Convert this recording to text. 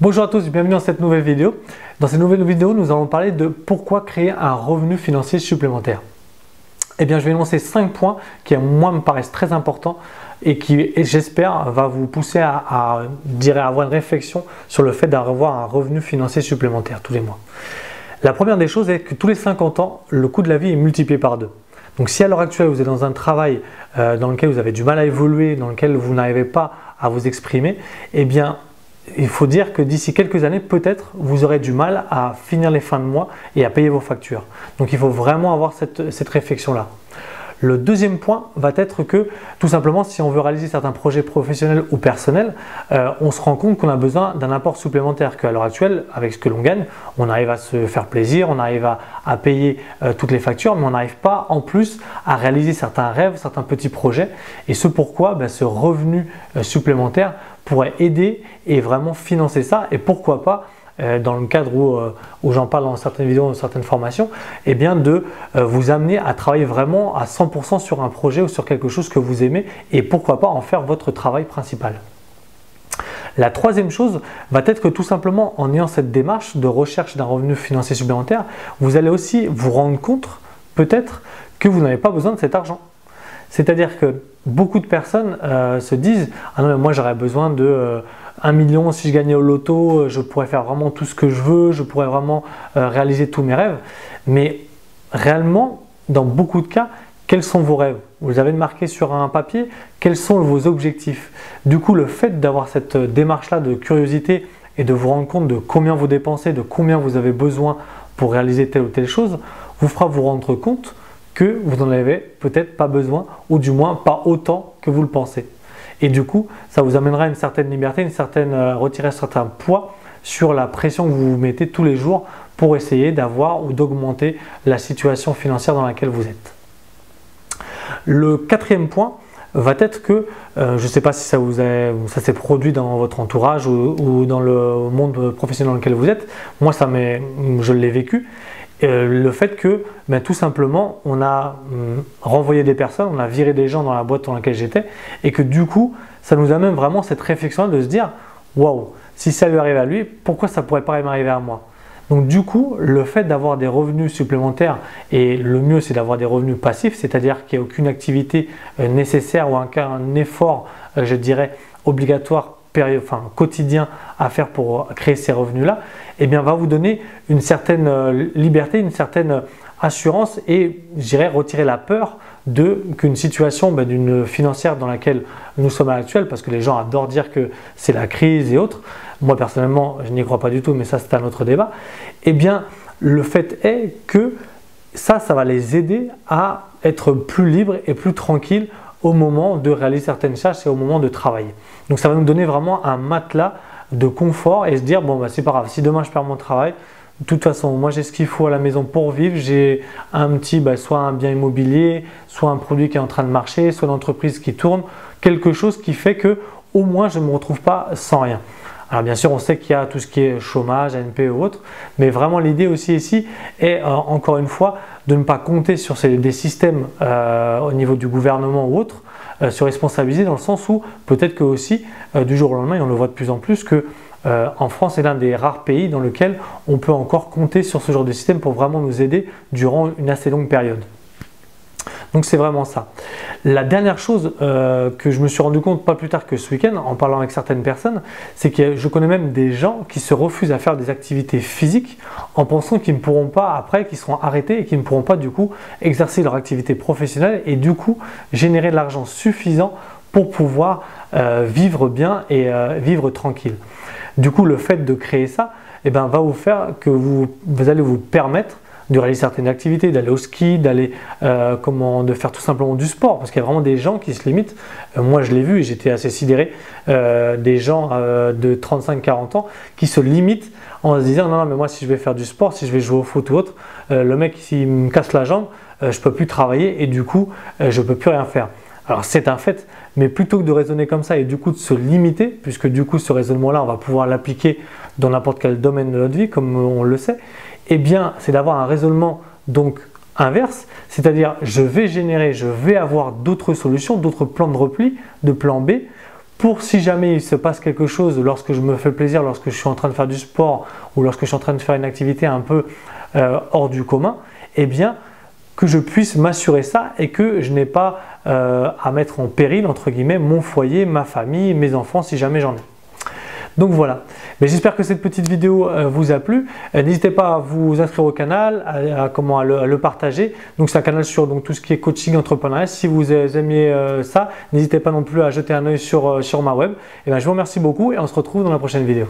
Bonjour à tous, bienvenue dans cette nouvelle vidéo. Dans cette nouvelle vidéo, nous allons parler de pourquoi créer un revenu financier supplémentaire. Eh bien, je vais énoncer 5 points qui, moi, me paraissent très importants et qui, j'espère, va vous pousser à avoir une réflexion sur le fait d'avoir un revenu financier supplémentaire tous les mois. La première des choses est que tous les 50 ans, le coût de la vie est multiplié par 2. Donc, si à l'heure actuelle, vous êtes dans un travail dans lequel vous avez du mal à évoluer, dans lequel vous n'arrivez pas à vous exprimer, eh bien, il faut dire que d'ici quelques années, peut-être, vous aurez du mal à finir les fins de mois et à payer vos factures. Donc, il faut vraiment avoir cette réflexion-là. Le deuxième point va être que, tout simplement, si on veut réaliser certains projets professionnels ou personnels, on se rend compte qu'on a besoin d'un apport supplémentaire, qu'à l'heure actuelle, avec ce que l'on gagne, on arrive à se faire plaisir, on arrive à payer toutes les factures, mais on n'arrive pas en plus à réaliser certains rêves, certains petits projets. Et ce pourquoi ce revenu supplémentaire pourrait aider et vraiment financer ça. Et pourquoi pas, dans le cadre où j'en parle dans certaines vidéos, dans certaines formations, eh bien de vous amener à travailler vraiment à 100% sur un projet ou sur quelque chose que vous aimez et pourquoi pas en faire votre travail principal. La troisième chose va être que tout simplement en ayant cette démarche de recherche d'un revenu financier supplémentaire, vous allez aussi vous rendre compte peut-être que vous n'avez pas besoin de cet argent. C'est-à-dire que beaucoup de personnes se disent « Ah non, mais moi j'aurais besoin de 1 million, si je gagnais au loto, je pourrais faire vraiment tout ce que je veux, je pourrais vraiment réaliser tous mes rêves. » Mais réellement, dans beaucoup de cas, quels sont vos rêves? Vous avez marqué sur un papier quels sont vos objectifs. Du coup, le fait d'avoir cette démarche-là de curiosité et de vous rendre compte de combien vous dépensez, de combien vous avez besoin pour réaliser telle ou telle chose, vous fera vous rendre compte que vous n'en avez peut-être pas besoin ou du moins pas autant que vous le pensez. Et du coup, ça vous amènera une certaine liberté, retirer un certain poids sur la pression que vous vous mettez tous les jours pour essayer d'avoir ou d'augmenter la situation financière dans laquelle vous êtes. Le quatrième point va être que, je ne sais pas si ça s'est produit dans votre entourage ou dans le monde professionnel dans lequel vous êtes, moi je l'ai vécu. Le fait que tout simplement on a renvoyé des personnes, on a viré des gens dans la boîte dans laquelle j'étais et que du coup ça nous amène vraiment cette réflexion de se dire waouh, si ça lui arrive à lui, pourquoi ça ne pourrait pas m'arriver à moi? Donc du coup, le fait d'avoir des revenus supplémentaires, et le mieux c'est d'avoir des revenus passifs, c'est-à-dire qu'il n'y a aucune activité nécessaire ou un effort, je dirais, obligatoire quotidien à faire pour créer ces revenus-là, eh bien, va vous donner une certaine liberté, une certaine assurance et, je dirais, retirer la peur qu'une situation d'une financière dans laquelle nous sommes à l'actuel, parce que les gens adorent dire que c'est la crise et autres. Moi, personnellement, je n'y crois pas du tout, mais ça, c'est un autre débat. Eh bien, le fait est que ça va les aider à être plus libres et plus tranquilles au moment de réaliser certaines tâches et au moment de travailler. Donc ça va nous donner vraiment un matelas de confort et se dire bon c'est pas grave, si demain je perds mon travail, de toute façon moi j'ai ce qu'il faut à la maison pour vivre, j'ai un petit soit un bien immobilier, soit un produit qui est en train de marcher, soit une entreprise qui tourne, quelque chose qui fait que au moins je ne me retrouve pas sans rien. Alors bien sûr, on sait qu'il y a tout ce qui est chômage, ANP ou autre, mais vraiment l'idée aussi ici est encore une fois de ne pas compter sur des systèmes au niveau du gouvernement ou autre, se responsabiliser dans le sens où peut-être que aussi du jour au lendemain, et on le voit de plus en plus, que en France est l'un des rares pays dans lequel on peut encore compter sur ce genre de système pour vraiment nous aider durant une assez longue période. Donc c'est vraiment ça. La dernière chose que je me suis rendu compte pas plus tard que ce week-end en parlant avec certaines personnes, c'est que je connais même des gens qui se refusent à faire des activités physiques en pensant qu'ils ne pourront pas après, qu'ils seront arrêtés et qu'ils ne pourront pas du coup exercer leur activité professionnelle et du coup générer de l'argent suffisant pour pouvoir vivre bien et vivre tranquille. Du coup le fait de créer ça va vous faire que vous allez vous permettre de réaliser certaines activités, d'aller au ski, de faire tout simplement du sport, parce qu'il y a vraiment des gens qui se limitent. Moi je l'ai vu et j'étais assez sidéré, des gens de 35-40 ans qui se limitent en se disant non mais moi si je vais faire du sport, si je vais jouer au foot ou autre, le mec s'il me casse la jambe, je peux plus travailler et du coup je peux plus rien faire. Alors c'est un fait, mais plutôt que de raisonner comme ça et du coup de se limiter, puisque du coup ce raisonnement-là on va pouvoir l'appliquer dans n'importe quel domaine de notre vie comme on le sait, eh bien c'est d'avoir un raisonnement donc inverse, c'est-à-dire je vais avoir d'autres solutions, d'autres plans de repli, de plan B pour si jamais il se passe quelque chose lorsque je me fais plaisir, lorsque je suis en train de faire du sport ou lorsque je suis en train de faire une activité un peu hors du commun, eh bien que je puisse m'assurer ça et que je n'ai pas à mettre en péril entre guillemets mon foyer, ma famille, mes enfants si jamais j'en ai. Donc voilà, mais j'espère que cette petite vidéo vous a plu. N'hésitez pas à vous inscrire au canal, à le partager. Donc c'est un canal sur tout ce qui est coaching entrepreneurial. Si vous aimiez ça, n'hésitez pas non plus à jeter un œil sur ma web. Et bien, je vous remercie beaucoup et on se retrouve dans la prochaine vidéo.